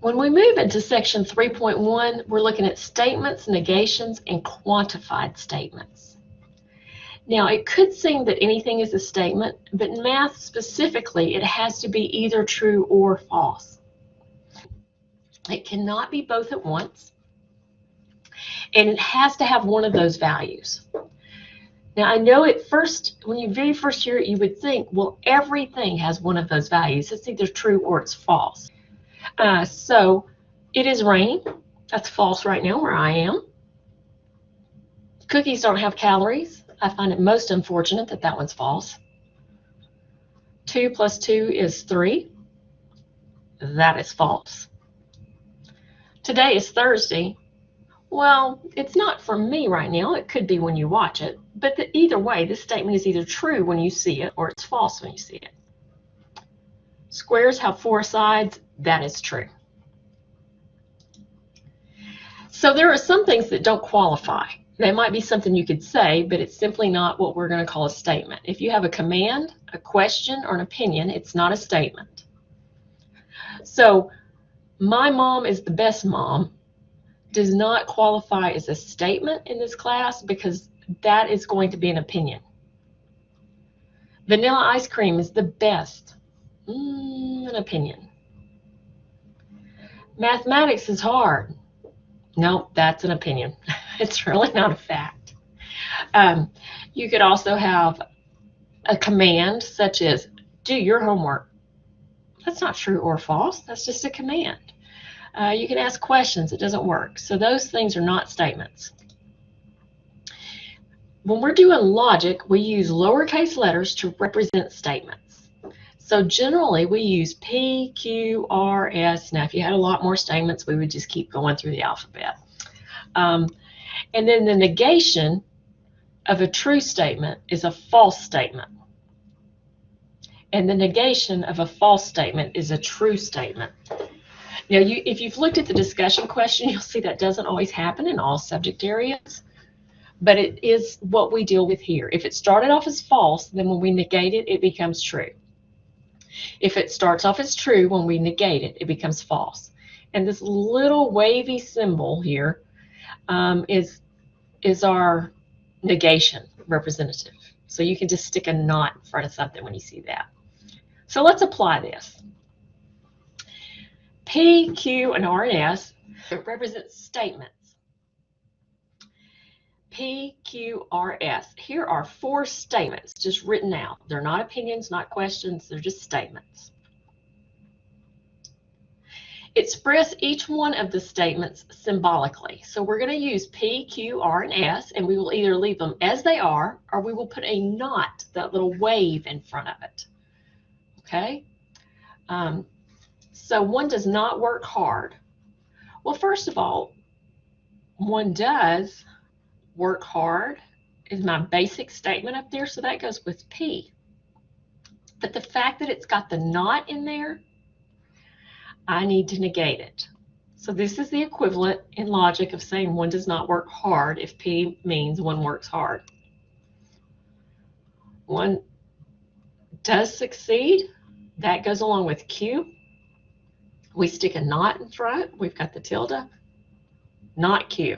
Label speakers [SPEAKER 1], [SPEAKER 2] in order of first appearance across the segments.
[SPEAKER 1] When we move into section 3.1, we're looking at statements, negations, and quantified statements. Now, it could seem that anything is a statement, but in math specifically, it has to be either true or false. It cannot be both at once, and it has to have one of those values. Now, I know at first, when you very first hear it, you would think, well, everything has one of those values. It's either true or it's false. So it is raining. That's false right now where I am. Cookies don't have calories. I find it most unfortunate that that one's false. 2 plus 2 is 3. That is false. Today is Thursday. Well, it's not for me right now. It could be when you watch it. But either way, this statement is either true when you see it or it's false when you see it. Squares have 4 sides. That is true. So there are some things that don't qualify. They might be something you could say, but it's simply not what we're going to call a statement. If you have a command, a question, or an opinion, it's not a statement. So, my mom is the best mom does not qualify as a statement in this class because that is going to be an opinion. Vanilla ice cream is the best. An opinion. Mathematics is hard. No, that's an opinion. It's really not a fact. You could also have a command such as do your homework. That's not true or false. That's just a command. You can ask questions. It doesn't work. So those things are not statements. When we're doing logic, we use lowercase letters to represent statements. So generally, we use P, Q, R, S. Now, if you had a lot more statements, we would just keep going through the alphabet. And then the negation of a true statement is a false statement. And the negation of a false statement is a true statement. Now, if you've looked at the discussion question, you'll see that doesn't always happen in all subject areas, but it is what we deal with here. If it started off as false, then when we negate it, it becomes true. If it starts off as true, when we negate it, it becomes false. And this little wavy symbol here is our negation representative. So you can just stick a not in front of something when you see that. So let's apply this. P, Q, and R and S represent statements. P, Q, R, S. Here are 4 statements just written out. They're not opinions, not questions. They're just statements. Express each one of the statements symbolically. So we're going to use P, Q, R, and S, and we will either leave them as they are, or we will put a not, that little wave in front of it. Okay? So one does not work hard. Well, first of all, one does work hard is my basic statement up there, so that goes with P. But the fact that it's got the not in there, I need to negate it. So this is the equivalent in logic of saying one does not work hard if P means one works hard. One does succeed. That goes along with Q. We stick a not in front. We've got the tilde. Not Q.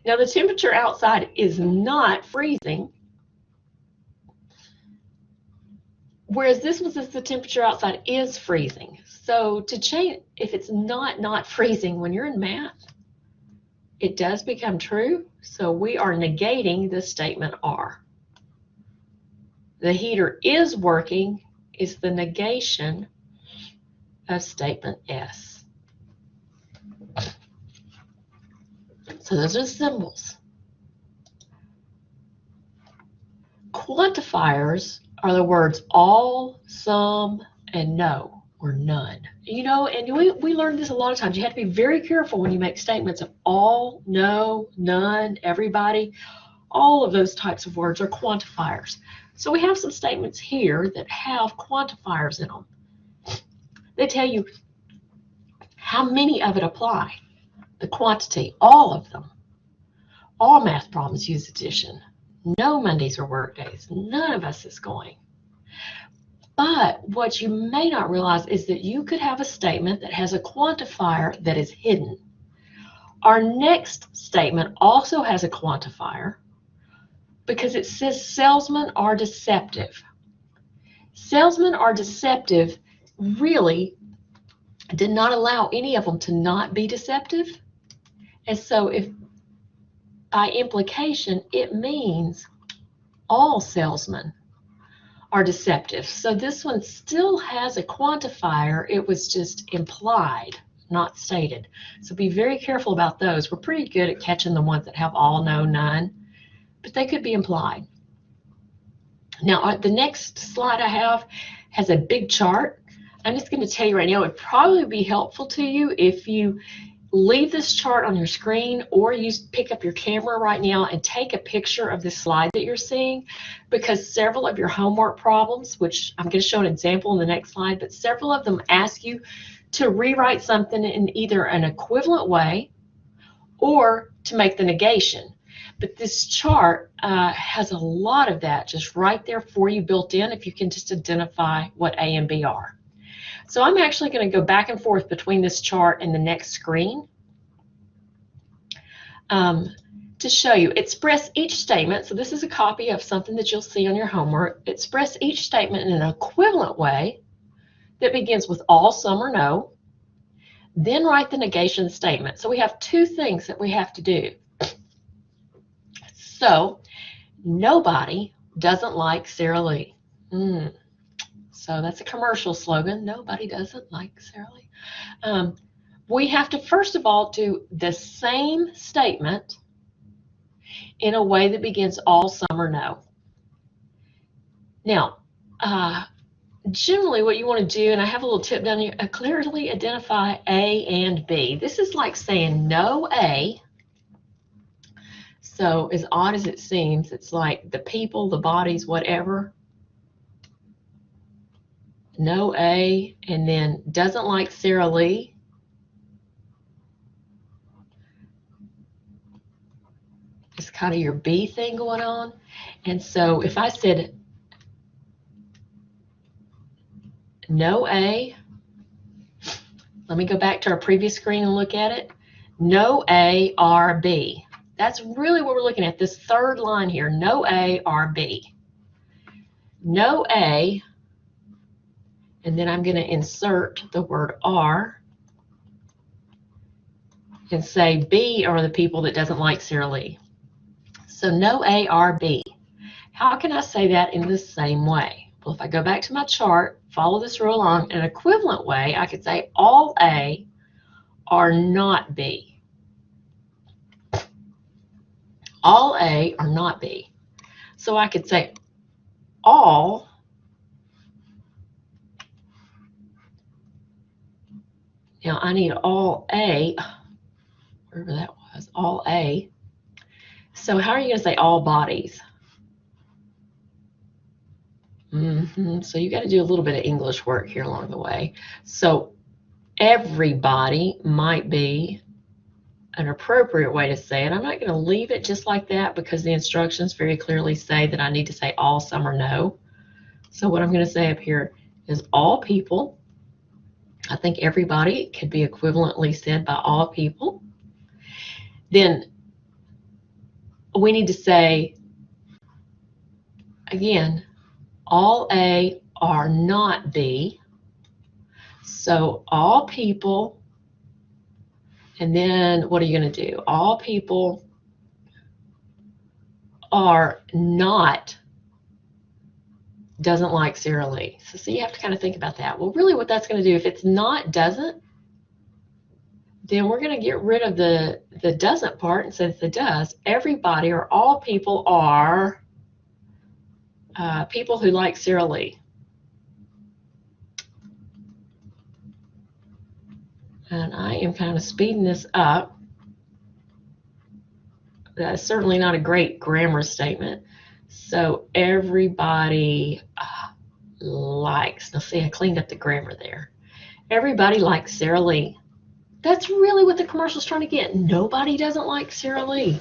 [SPEAKER 1] Now the temperature outside is not freezing, whereas this one says the temperature outside is freezing. So to change, if it's not freezing when you're in math, it does become true. So we are negating the statement R. The heater is working is the negation of statement S. So those are symbols. Quantifiers are the words all, some, and no, or none. You know, and we learned this a lot of times. You have to be very careful when you make statements of all, no, none, everybody. All of those types of words are quantifiers. So we have some statements here that have quantifiers in them. They tell you how many of it apply, the quantity, all of them. All math problems use addition. No Mondays are work days. None of us is going. But what you may not realize is that you could have a statement that has a quantifier that is hidden. Our next statement also has a quantifier because it says salesmen are deceptive. Salesmen are deceptive really did not allow any of them to not be deceptive. And so if by implication, it means all salesmen are deceptive. So this one still has a quantifier. It was just implied, not stated. So be very careful about those. We're pretty good at catching the ones that have all, no, none, but they could be implied. Now, the next slide I have has a big chart. I'm just going to tell you right now, it would probably be helpful to you if you leave this chart on your screen, or you pick up your camera right now and take a picture of the slide that you're seeing, because several of your homework problems, which I'm going to show an example in the next slide, but several of them ask you to rewrite something in either an equivalent way or to make the negation. But this chart has a lot of that just right there for you built in if you can just identify what A and B are. So I'm actually going to go back and forth between this chart and the next screen to show you. Express each statement. So this is a copy of something that you'll see on your homework. Express each statement in an equivalent way that begins with all, some, or no. Then write the negation statement. So we have two things that we have to do. So nobody doesn't like Sara Lee. So that's a commercial slogan. Nobody doesn't like Sara Lee. We have to first of all do the same statement in a way that begins all, some, or no. Now, generally what you want to do, and I have a little tip down here, clearly identify A and B. This is like saying no A. So as odd as it seems, it's like the people, the bodies, whatever. No A, and then doesn't like Sara Lee. It's kind of your B thing going on. And so if I said no A, let me go back to our previous screen and look at it. No A, R, B. That's really what we're looking at, this third line here, no A, R, B. No A, and then I'm going to insert the word R and say B are the people that doesn't like Sara Lee. So no A, R, B. How can I say that in the same way? Well, if I go back to my chart, follow this rule along, in an equivalent way, I could say all A are not B. All A are not B. So I could say all now I need all A, wherever that was, all A. So how are you going to say all bodies? So you got to do a little bit of English work here along the way. So everybody might be an appropriate way to say it. I'm not going to leave it just like that because the instructions very clearly say that I need to say all, some, or no. So what I'm going to say up here is all people. I think everybody could be equivalently said by all people. Then we need to say, again, all A are not B. So all people, and then what are you going to do? All people are not, doesn't like Sara Lee. So you have to kind of think about that. Well, really what that's going to do, if it's not doesn't, then we're going to get rid of the doesn't part and say the does. Everybody or all people are people who like Sara Lee. And I am kind of speeding this up. That's certainly not a great grammar statement. So everybody likes. Now see, I cleaned up the grammar there. Everybody likes Sara Lee. That's really what the commercial's trying to get. Nobody doesn't like Sara Lee.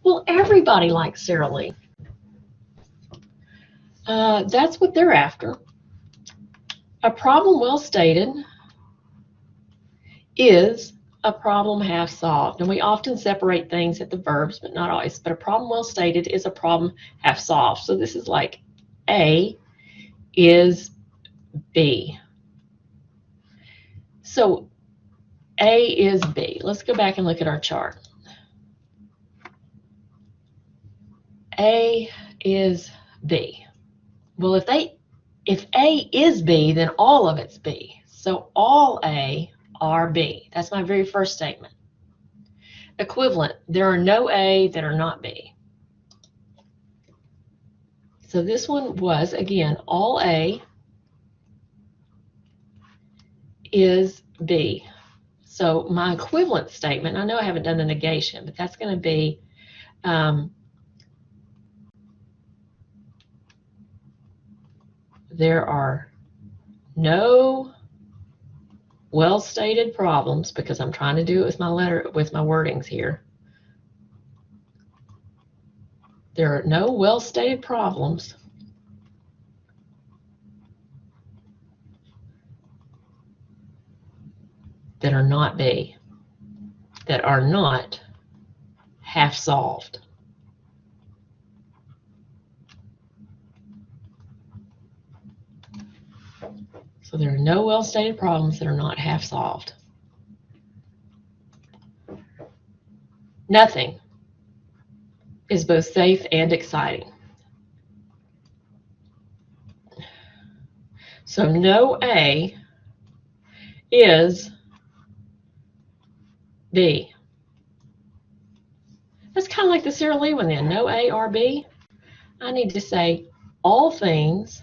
[SPEAKER 1] Well, everybody likes Sara Lee. That's what they're after. A problem well stated is a problem half solved. And we often separate things at the verbs, but not always. But a problem well stated is a problem half solved. So this is like A is B. So A is B. Let's go back and look at our chart. A is B. Well, if A is B, then all of it's B. So all A are B. That's my very first statement. Equivalent, there are no A that are not B. So this one was, again, all A is B. So my equivalent statement, I know I haven't done the negation, but that's going to be there are no well-stated problems, because I'm trying to do it with my wordings here. There are no well-stated problems that are not B, that are not half solved. So there are no well-stated problems that are not half solved. Nothing is both safe and exciting. So no A is B. That's kind of like the Sara Lee one then. No A or B. I need to say all things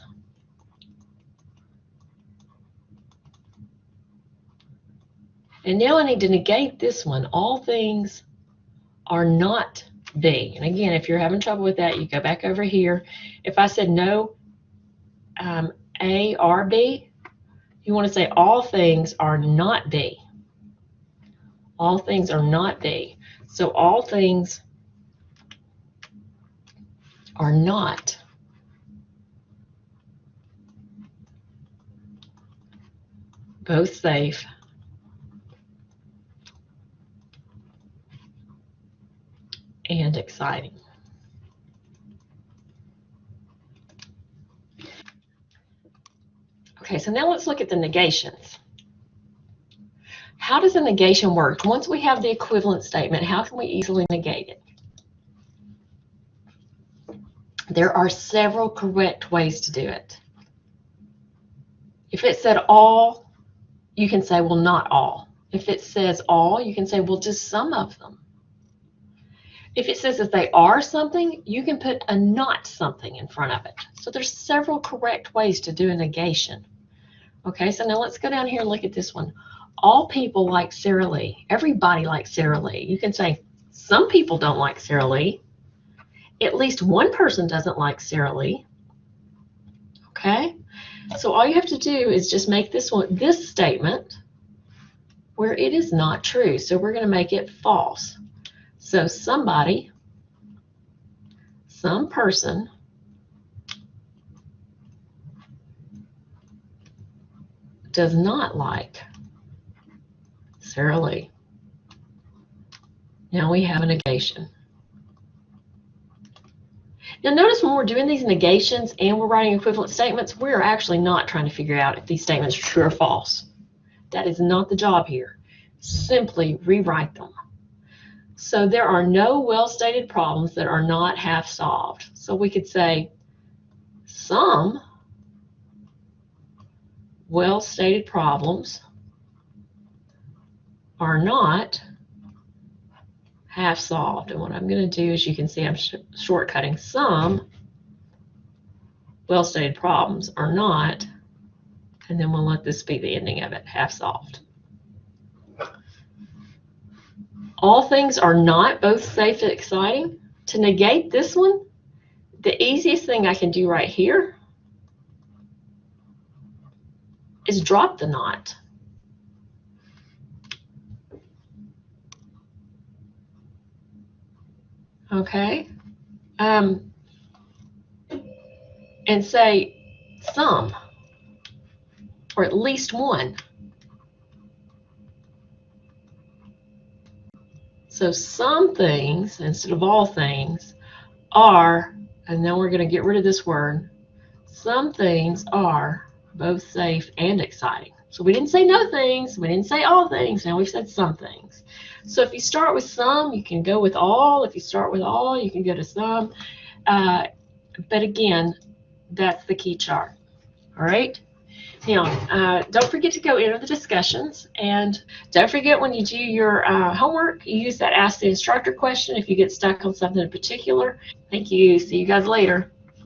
[SPEAKER 1] and now I need to negate this one. All things are not B. And again, if you're having trouble with that, you go back over here. If I said no A or B, you want to say all things are not B. All things are not B. So all things are not both safe and exciting. Okay, so now let's look at the negations. How does a negation work? Once we have the equivalent statement, how can we easily negate it? There are several correct ways to do it. If it said all, you can say, well, not all. If it says all, you can say, well, just some of them. If it says that they are something, you can put a not something in front of it. So there's several correct ways to do a negation. Okay, so now let's go down here and look at this one. All people like Sara Lee. Everybody likes Sara Lee. You can say some people don't like Sara Lee. At least one person doesn't like Sara Lee. Okay, so all you have to do is just make this statement where it is not true. So we're going to make it false. So somebody, some person does not like Sara Lee. Now we have a negation. Now notice when we're doing these negations and we're writing equivalent statements, we're actually not trying to figure out if these statements are true or false. That is not the job here. Simply rewrite them. So there are no well-stated problems that are not half solved. So we could say some well-stated problems are not half solved. And what I'm going to do is, you can see I'm shortcutting. Some well-stated problems are not, and then we'll let this be the ending of it, half solved. All things are not both safe and exciting. To negate this one, the easiest thing I can do right here is drop the not. Okay, and say some or at least one. So some things, instead of all things, are, and then we're going to get rid of this word, some things are both safe and exciting. So we didn't say no things, we didn't say all things, now we've said some things. So if you start with some, you can go with all. If you start with all, you can go to some. But again, that's the key chart. All right? Now, don't forget to go enter the discussions, and don't forget when you do your homework, you use that Ask the Instructor question if you get stuck on something in particular. Thank you. See you guys later.